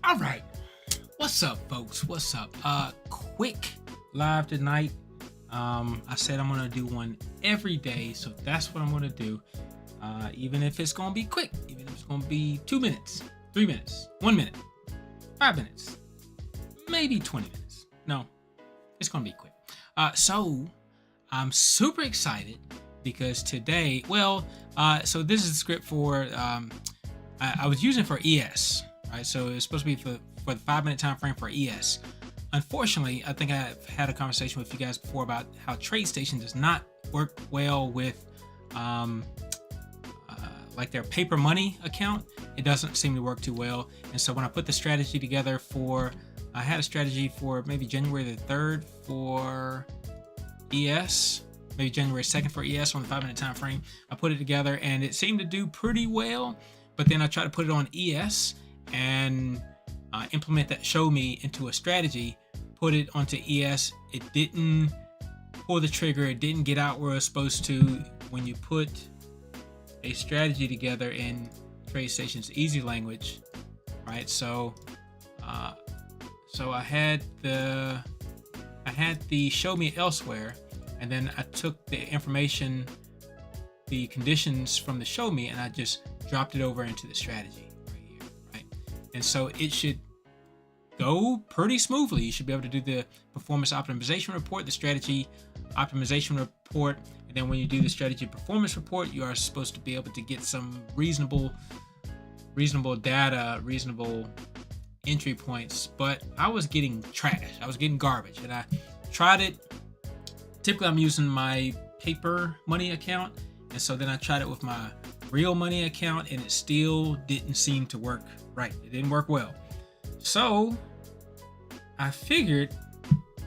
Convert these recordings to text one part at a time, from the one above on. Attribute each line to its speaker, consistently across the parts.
Speaker 1: All right. What's up, folks? What's up? Quick live tonight. I said I'm gonna do one every day, so that's what I'm gonna do. Even if it's gonna be quick, even if it's gonna be 2 minutes, 3 minutes, 1 minute, 5 minutes, maybe 20 minutes. No, it's gonna be quick. So I'm super excited because today, so this is the script for I was using for ES, right? So it's supposed to be for the 5 minute time frame for ES. Unfortunately, I think I've had a conversation with you guys before about how TradeStation does not work well with like their paper money account. It doesn't seem to work too well. And so when I put the strategy together I had a strategy for maybe January the 3rd for ES, maybe January 2nd for ES on the 5 minute time frame. I put it together and it seemed to do pretty well. But then I tried to put it on ES and implement that show me into a strategy, put it onto ES. It didn't pull the trigger. It didn't get out where it was supposed to. When you put a strategy together in TradeStation's easy language, right? So I had the show me elsewhere, and then I took the information, the conditions from the show me, and I just dropped it over into the strategy right here, right? And so it should go pretty smoothly. You should be able to do the performance optimization report, the strategy optimization report, and then when you do the strategy performance report, you are supposed to be able to get some reasonable data, reasonable entry points. But I was getting trash. I was getting garbage, and I tried it. Typically, I'm using my paper money account, and so then I tried it with my real money account, and it still didn't seem to work right. It didn't work well. So I figured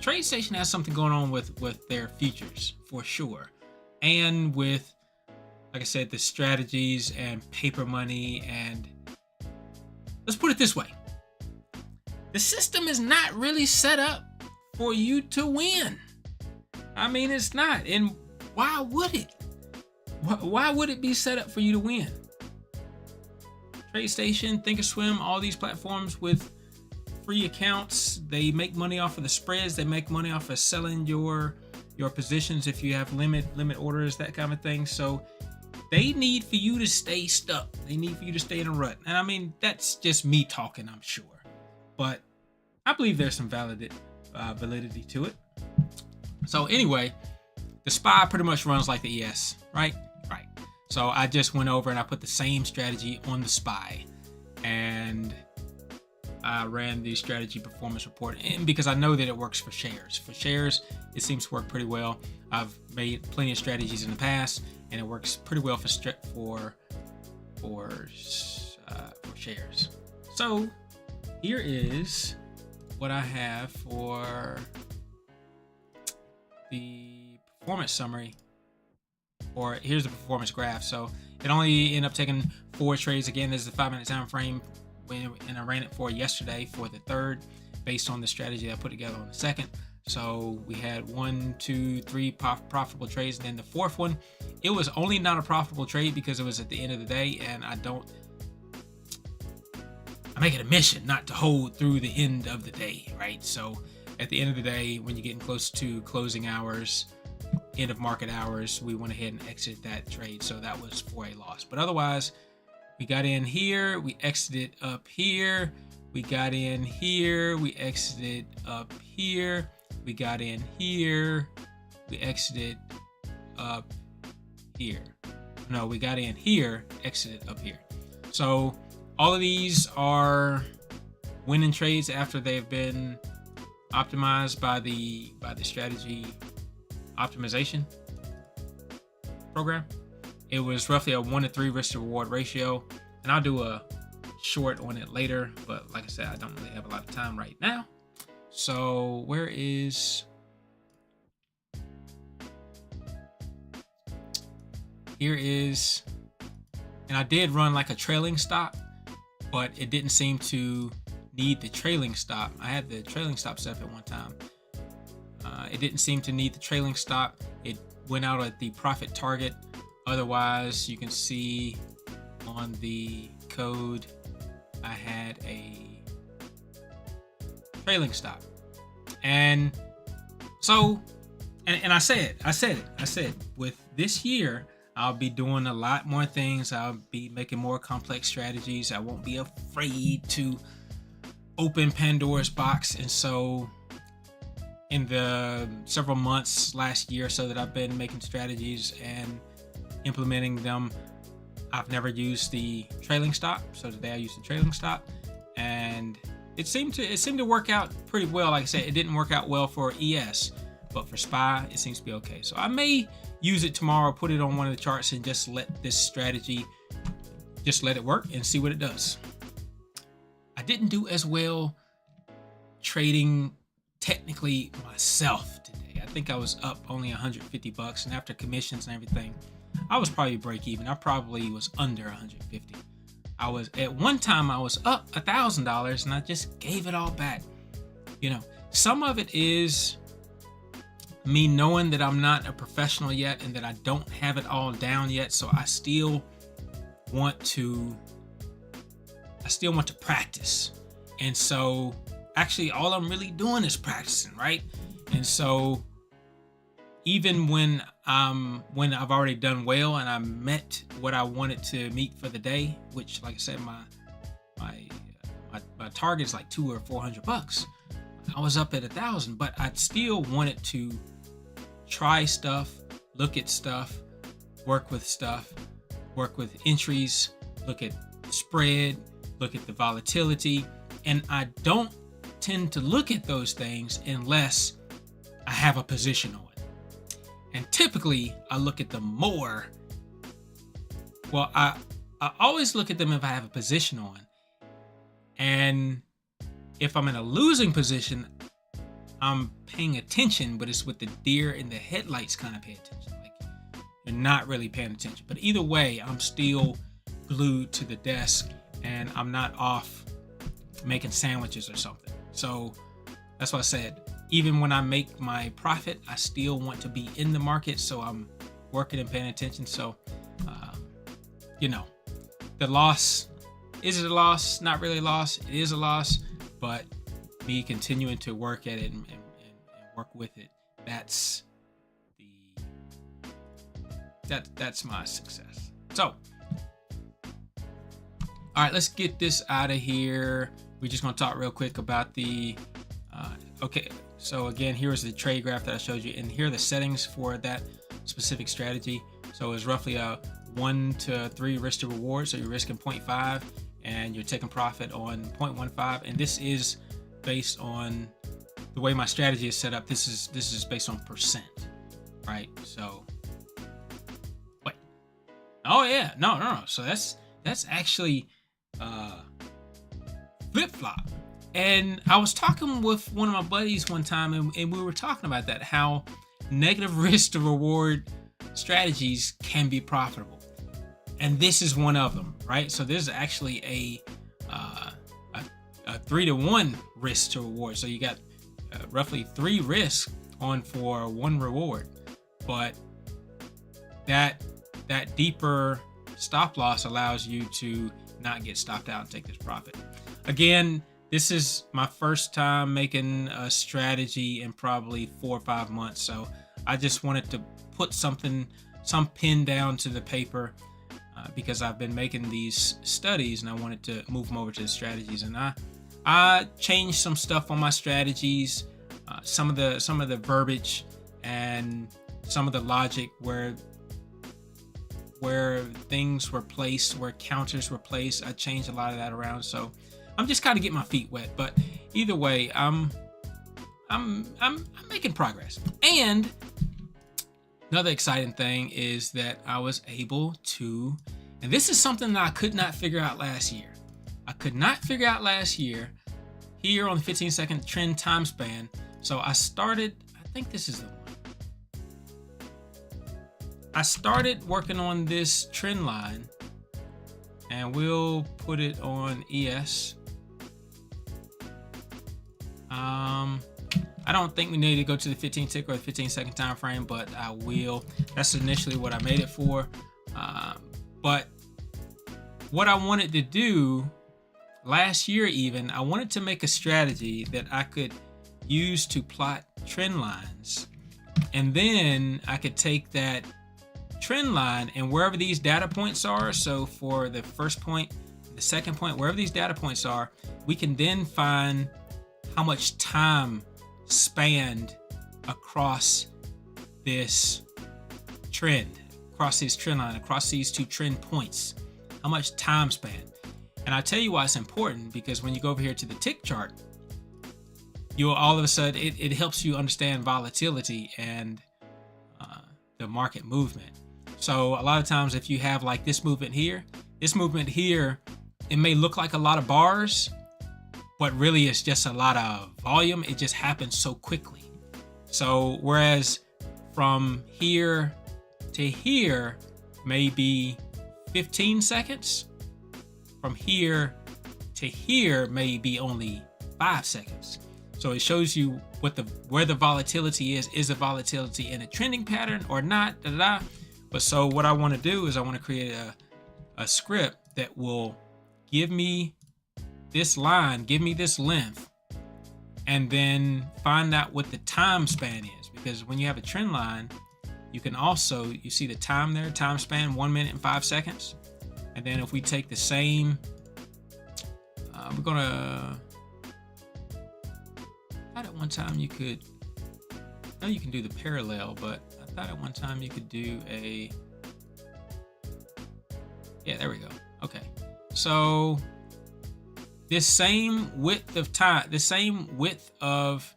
Speaker 1: TradeStation has something going on with their features for sure, and with, like I said, the strategies and paper money. And let's put it this way: the system is not really set up for you to win. I mean, it's not. And why would it? Why would it be set up for you to win? TradeStation, Thinkorswim, all these platforms with free accounts, they make money off of the spreads. They make money off of selling your positions if you have limit orders, that kind of thing. So they need for you to stay stuck. They need for you to stay in a rut. And I mean, that's just me talking, I'm sure. But I believe there's some validity to it. So anyway, the SPY pretty much runs like the ES, right? Right. So I just went over and I put the same strategy on the SPY, and I ran the strategy performance report, and because I know that it works for shares. For shares, it seems to work pretty well. I've made plenty of strategies in the past, and it works pretty well for shares. So here is what I have for the performance summary, or here's the performance graph. So it only ended up taking 4 trades. Again, this is the 5 minute time frame, and I ran it for yesterday for the 3rd, based on the strategy I put together on the 2nd. So we had 1, 2, 3 profitable trades, and then the 4th one, it was only not a profitable trade because it was at the end of the day, and I make it a mission not to hold through the end of the day, right? So at the end of the day, when you're getting close to closing hours, end of market hours, we went ahead and exited that trade. So that was for a loss. But otherwise, we got in here, we exited up here, we got in here, we exited up here, we got in here, we exited up here. No, we got in here, exited up here. So all of these are winning trades after they've been optimized by the strategy optimization program. It was roughly a 1-to-3 risk to reward ratio, and I'll do a short on it later, but like I said, I don't really have a lot of time right now. So here is, and I did run like a trailing stop, but it didn't seem to need the trailing stop. I had the trailing stop set up at one time. It didn't seem to need the trailing stop. It went out at the profit target. Otherwise, you can see on the code, I had a trailing stop. And so, and I said with this year, I'll be doing a lot more things. I'll be making more complex strategies. I won't be afraid to open Pandora's box. And so in the several months last year or so that I've been making strategies and implementing them, I've never used the trailing stop. So today I used the trailing stop, and it seemed to work out pretty well. Like I said, it didn't work out well for ES, but for SPY, it seems to be okay. So I may use it tomorrow, put it on one of the charts, and just let this strategy, just let it work and see what it does. I didn't do as well trading technically myself today. I think I was up only $150, and after commissions and everything, I was probably break even. I probably was under 150. I was at one time I was up $1,000, and I just gave it all back. You know, some of it is me knowing that I'm not a professional yet and that I don't have it all down yet, so I still want to practice. And so actually all I'm really doing is practicing, right? And so even when I've already done well and I met what I wanted to meet for the day, which, like I said, my target is like $200 or $400. I was up at 1,000, but I still wanted to try stuff, look at stuff, work with entries, look at spread, look at the volatility. And I don't tend to look at those things unless I have a position on it. And typically I look at them more. Well, I always look at them if I have a position on. And if I'm in a losing position, I'm paying attention, but it's with the deer in the headlights kind of pay attention. Like, you're not really paying attention. But either way, I'm still glued to the desk and I'm not off making sandwiches or something. So that's why I said, even when I make my profit, I still want to be in the market. So I'm working and paying attention. So, the loss, is it a loss? Not really a loss. It is a loss, but me continuing to work at it and work with it, that's my success. So, all right, let's get this out of here. We're just going to talk real quick about the, okay, so again, here's the trade graph that I showed you, and here are the settings for that specific strategy. So it's roughly a 1 to 3 risk to reward. So you're risking 0.5 and you're taking profit on 0.15. And this is based on the way my strategy is set up. This is based on percent, right? So, wait. Oh yeah, no. So that's actually flip-flop. And I was talking with one of my buddies one time, and we were talking about that, how negative risk to reward strategies can be profitable. And this is one of them, right? So there's actually a 3-to-1 risk to reward. So you got roughly 3 risks on for 1 reward. But that deeper stop loss allows you to not get stopped out and take this profit. Again, this is my first time making a strategy in probably 4 or 5 months. So I just wanted to put some pen down to the paper because I've been making these studies and I wanted to move them over to the strategies. And I changed some stuff on my strategies, some of the verbiage and some of the logic where things were placed, where counters were placed. I changed a lot of that around. So I'm just kind of getting my feet wet, but either way, I'm making progress. And another exciting thing is that I was able to, and this is something that I could not figure out last year. I could not figure out last year here on the 15-second trend time span. So I started, I think this is the one. I started working on this trend line, and we'll put it on ES. I don't think we need to go to the 15 tick or the 15-second time frame, but I will. That's initially what I made it for. But what I wanted to do last year even, I wanted to make a strategy that I could use to plot trend lines. And then I could take that trend line and wherever these data points are, so for the first point, the second point, wherever these data points are, we can then find how much time spanned across this trend, across this trend line, across these two trend points, how much time span. And I'll tell you why it's important, because when you go over here to the tick chart, you'll all of a sudden, it helps you understand volatility and the market movement. So a lot of times if you have like this movement here, it may look like a lot of bars, but really it's just a lot of volume. It just happens so quickly. So whereas from here to here may be 15 seconds, from here to here may be only 5 seconds. So it shows you where the volatility is. Is the volatility in a trending pattern or not? But so what I want to do is I want to create a script that will give me this line, give me this length, and then find out what the time span is. Because when you have a trend line, you can also, you see the time there, time span 1 minute and 5 seconds. And then if we take the same, we're gonna, I thought at one time you could, I know you can do the parallel, but I thought at one time you could do a, yeah, there we go. Okay. So this same width of time, the same width of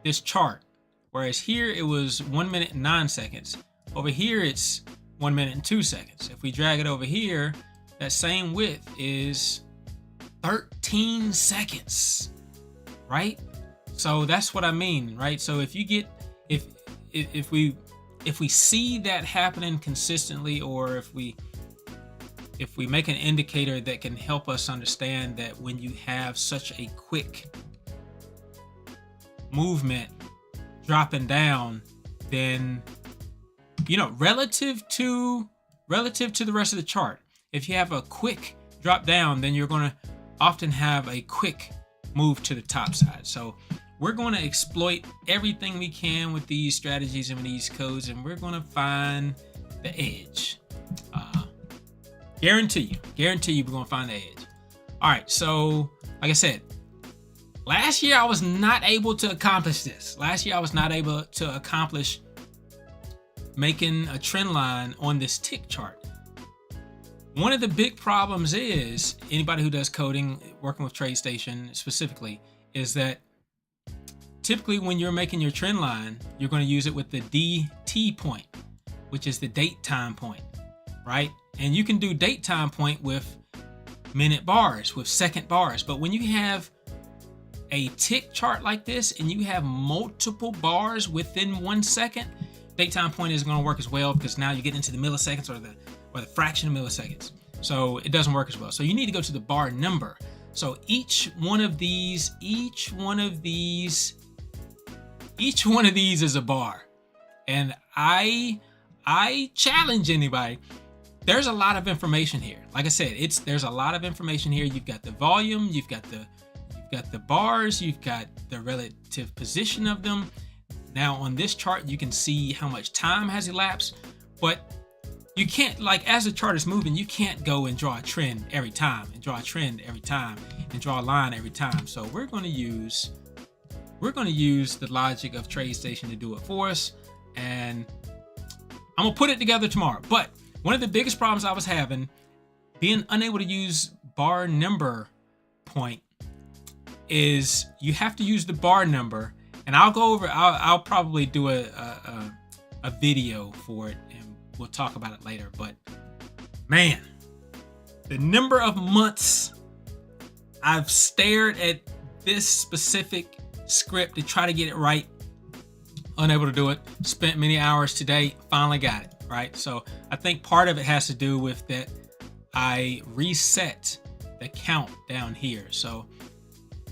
Speaker 1: this chart, whereas here it was 1 minute and 9 seconds. Over here it's 1 minute and 2 seconds. If we drag it over here, that same width is 13 seconds, right? So that's what I mean, right? So if you get, if we see that happening consistently, or if we make an indicator that can help us understand that when you have such a quick movement dropping down, then, you know, relative to the rest of the chart, if you have a quick drop down, then you're going to often have a quick move to the top side. So we're going to exploit everything we can with these strategies and with these codes, and we're going to find the edge. Guarantee you we're going to find the edge. All right, so like I said, last year I was not able to accomplish this. Last year I was not able to accomplish making a trend line on this tick chart. One of the big problems is, anybody who does coding, working with TradeStation specifically, is that typically when you're making your trend line, you're going to use it with the DT point, which is the date time point, right? And you can do date time point with minute bars, with second bars. But when you have a tick chart like this and you have multiple bars within 1 second, date time point isn't going to work as well, because now you get into the milliseconds or the fraction of milliseconds. So it doesn't work as well. So you need to go to the bar number. So each one of these is a bar. And I challenge anybody. There's a lot of information here. Like I said, there's a lot of information here. You've got the volume, you've got the bars, you've got the relative position of them. Now on this chart, you can see how much time has elapsed, but you can't, like, as the chart is moving, you can't go and draw a trend every time, and draw a trend every time, and draw a line every time. So we're going to use the logic of TradeStation to do it for us, and I'm gonna put it together tomorrow. But one of the biggest problems I was having, being unable to use bar number point, is you have to use the bar number, and I'll probably do a video for it, and we'll talk about it later. But man, the number of months I've stared at this specific script to try to get it right, unable to do it, spent many hours today, finally got it right. So I think part of it has to do with that I reset the count down here. So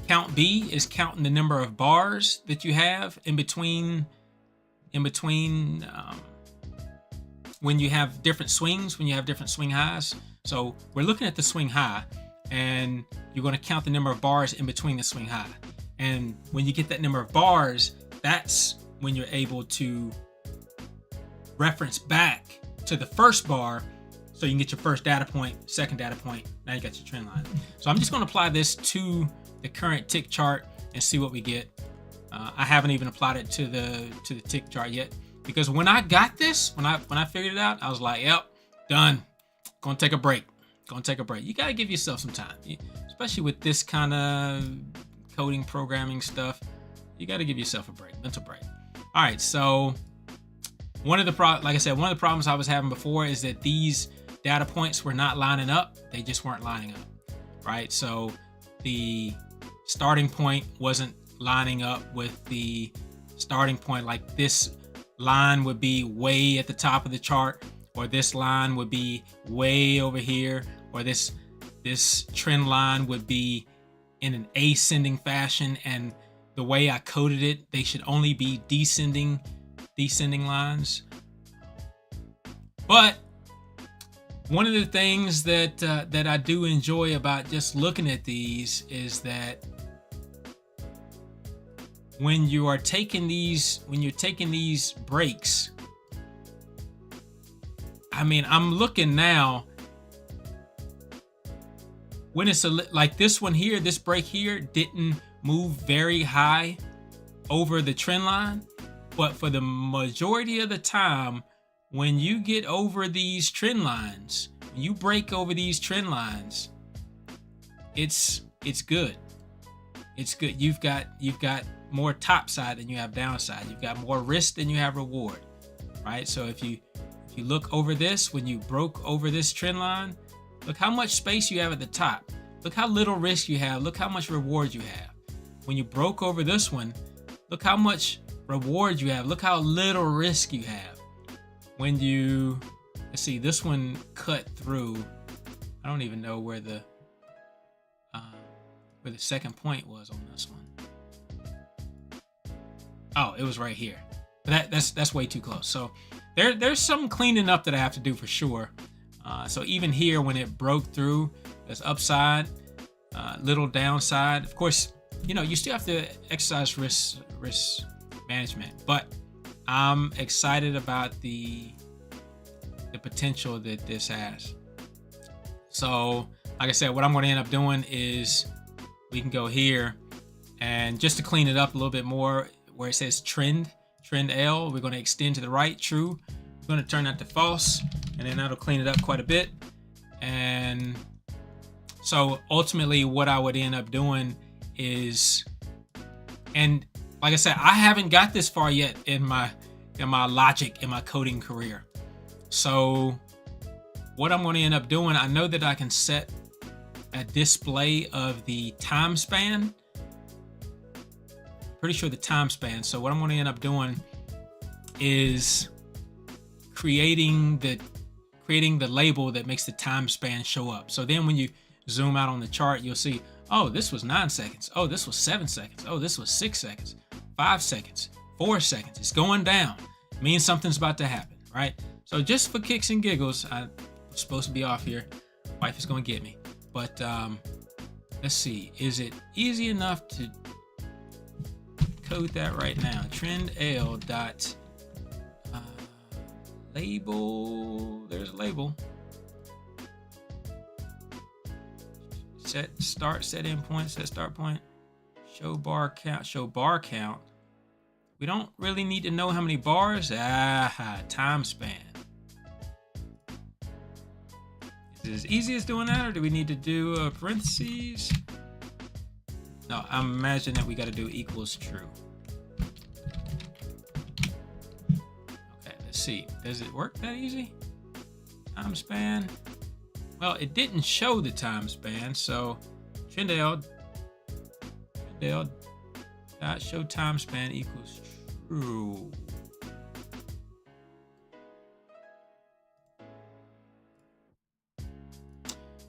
Speaker 1: count B is counting the number of bars that you have in between when you have different swings, when you have different swing highs. So we're looking at the swing high. and you're going to count the number of bars in between the swing high. And when you get that number of bars, that's when you're able to reference back to the first bar, so you can get your first data point, second data point. Now you got your trend line. So I'm just going to apply this to the current tick chart and see what we get. I haven't even applied it to the tick chart yet, because when I got this, when I figured it out, I was like, yep, done. Gonna take a break. You gotta give yourself some time, especially with this kind of coding programming stuff. You gotta give yourself a break, mental break. All right, so one of the problems I was having before is that these data points were not lining up. They just weren't lining up, right? So the starting point wasn't lining up with the starting point. Like this line would be way at the top of the chart, or this line would be way over here, or this trend line would be in an ascending fashion, and the way I coded it, they should only be descending lines. But one of the things that I do enjoy about just looking at these is that when you're taking these breaks, I mean, I'm looking now, when it's like this one here, this break here didn't move very high over the trend line, but for the majority of the time, when you get over these trend lines, when you break over these trend lines, it's good. It's good. You've got more top side than you have downside. You've got more risk than you have reward, right? So if you look over this, when you broke over this trend line, look how much space you have at the top. Look how little risk you have. Look how much reward you have. When you broke over this one, look how much reward you have. Look how little risk you have. When you, let's see, this one cut through. I don't even know where the second point was on this one. Oh, it was right here. But that's way too close. So there's some cleaning up that I have to do for sure. So even here, when it broke through, there's upside, little downside. Of course, you still have to exercise risk management, but I'm excited about the potential that this has. So, like I said, what I'm going to end up doing is we can go here, and just to clean it up a little bit more, where it says trend L, we're going to extend to the right, true. We're going to turn that to false, and then that'll clean it up quite a bit. And so ultimately what I would end up doing is, and like I said, I haven't got this far yet in my logic, in my coding career. So what I'm going to end up doing, I know that I can set a display of the time span. Pretty sure the time span. So what I'm going to end up doing is creating the label that makes the time span show up. So then when you zoom out on the chart, you'll see, oh, this was 9 seconds. Oh, this was 7 seconds. Oh, this was 6 seconds, 5 seconds, 4 seconds. It's going down. It means something's about to happen, right? So just for kicks and giggles, I'm supposed to be off here. Wife is going to get me. But let's see. Is it easy enough to code that right now? Trend L dot label. There's a label. Set start, set endpoint, set start point. Show bar count, show bar count. We don't really need to know how many bars. Time span. Is it as easy as doing that, or do we need to do parentheses? No, I'm imagining that we got to do equals true. Okay, let's see. Does it work that easy? Time span. Well, it didn't show the time span, so Trendale dot show time span equals true.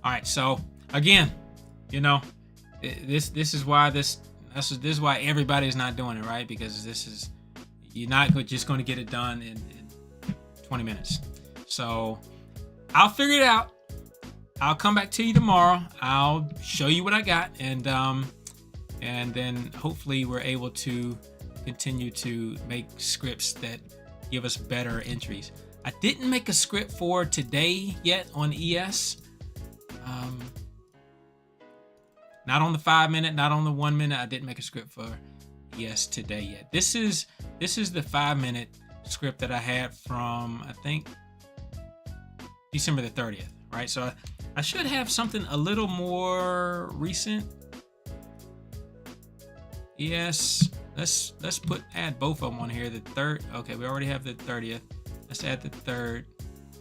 Speaker 1: All right, so again, this is why this is why everybody's not doing it, right? Because you're not just going to get it done in 20 minutes. So I'll figure it out. I'll come back to you tomorrow. I'll show you what I got, and then hopefully we're able to continue to make scripts that give us better entries. I didn't make a script for today yet on ES. Not on the 5 minute, not on the 1 minute. I didn't make a script for ES today yet. This is the 5 minute script that I had from, I think, December the 30th, right? So I should have something a little more recent. Yes, let's add both of them on here. The third, okay, we already have the 30th. Let's add the third,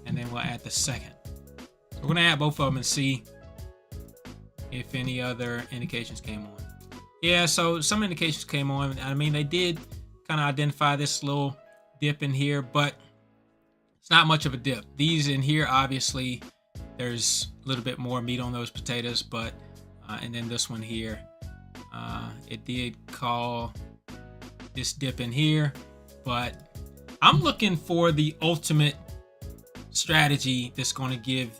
Speaker 1: and then we'll add the second. So we're gonna add both of them and see if any other indications came on. Yeah, so some indications came on. I mean, they did kind of identify this little dip in here, but it's not much of a dip. These in here, obviously, there's a little bit more meat on those potatoes, but and then this one here, it did call this dip in here, but I'm looking for the ultimate strategy that's going to give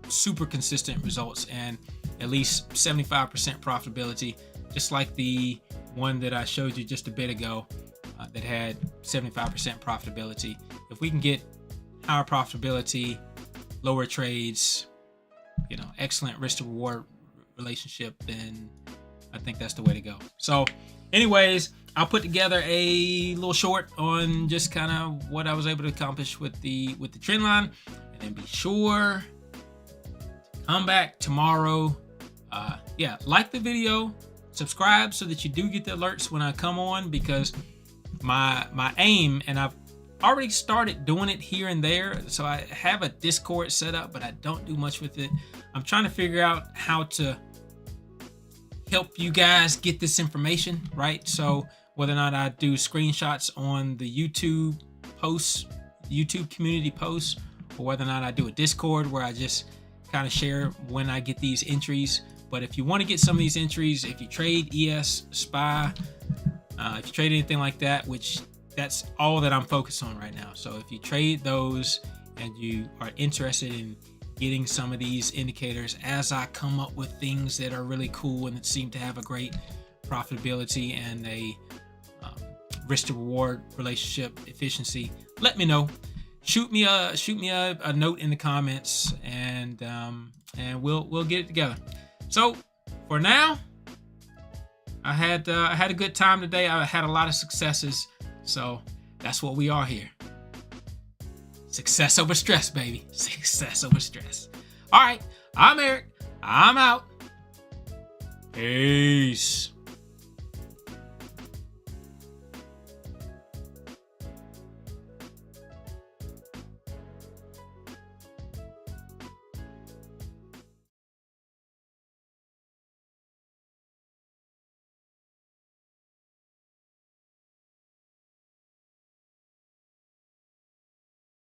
Speaker 1: super consistent results and at least 75% profitability, just like the one that I showed you just a bit ago that had 75% profitability. If we can get higher profitability, lower trades, excellent risk to reward relationship, then I think that's the way to go. So anyways, I'll put together a little short on just kind of what I was able to accomplish with the trend line, and then be sure to come back tomorrow. Like the video, subscribe so that you do get the alerts when I come on, because my aim, and I've already started doing it here and there, so I have a Discord set up, but I don't do much with it. I'm trying to figure out how to help you guys get this information, right? So whether or not I do screenshots on the YouTube posts, YouTube community posts, or whether or not I do a Discord where I just kind of share when I get these entries. But if you want to get some of these entries, if you trade ES, SPY, if you trade anything like that, which that's all that I'm focused on right now. So if you trade those and you are interested in getting some of these indicators as I come up with things that are really cool and that seem to have a great profitability and a risk to reward relationship efficiency, let me know. Shoot me a note in the comments, and we'll get it together. So for now, I had a good time today. I had a lot of successes, so that's what we are here. Success over stress, baby. Success over stress. All right, I'm Eric. I'm out.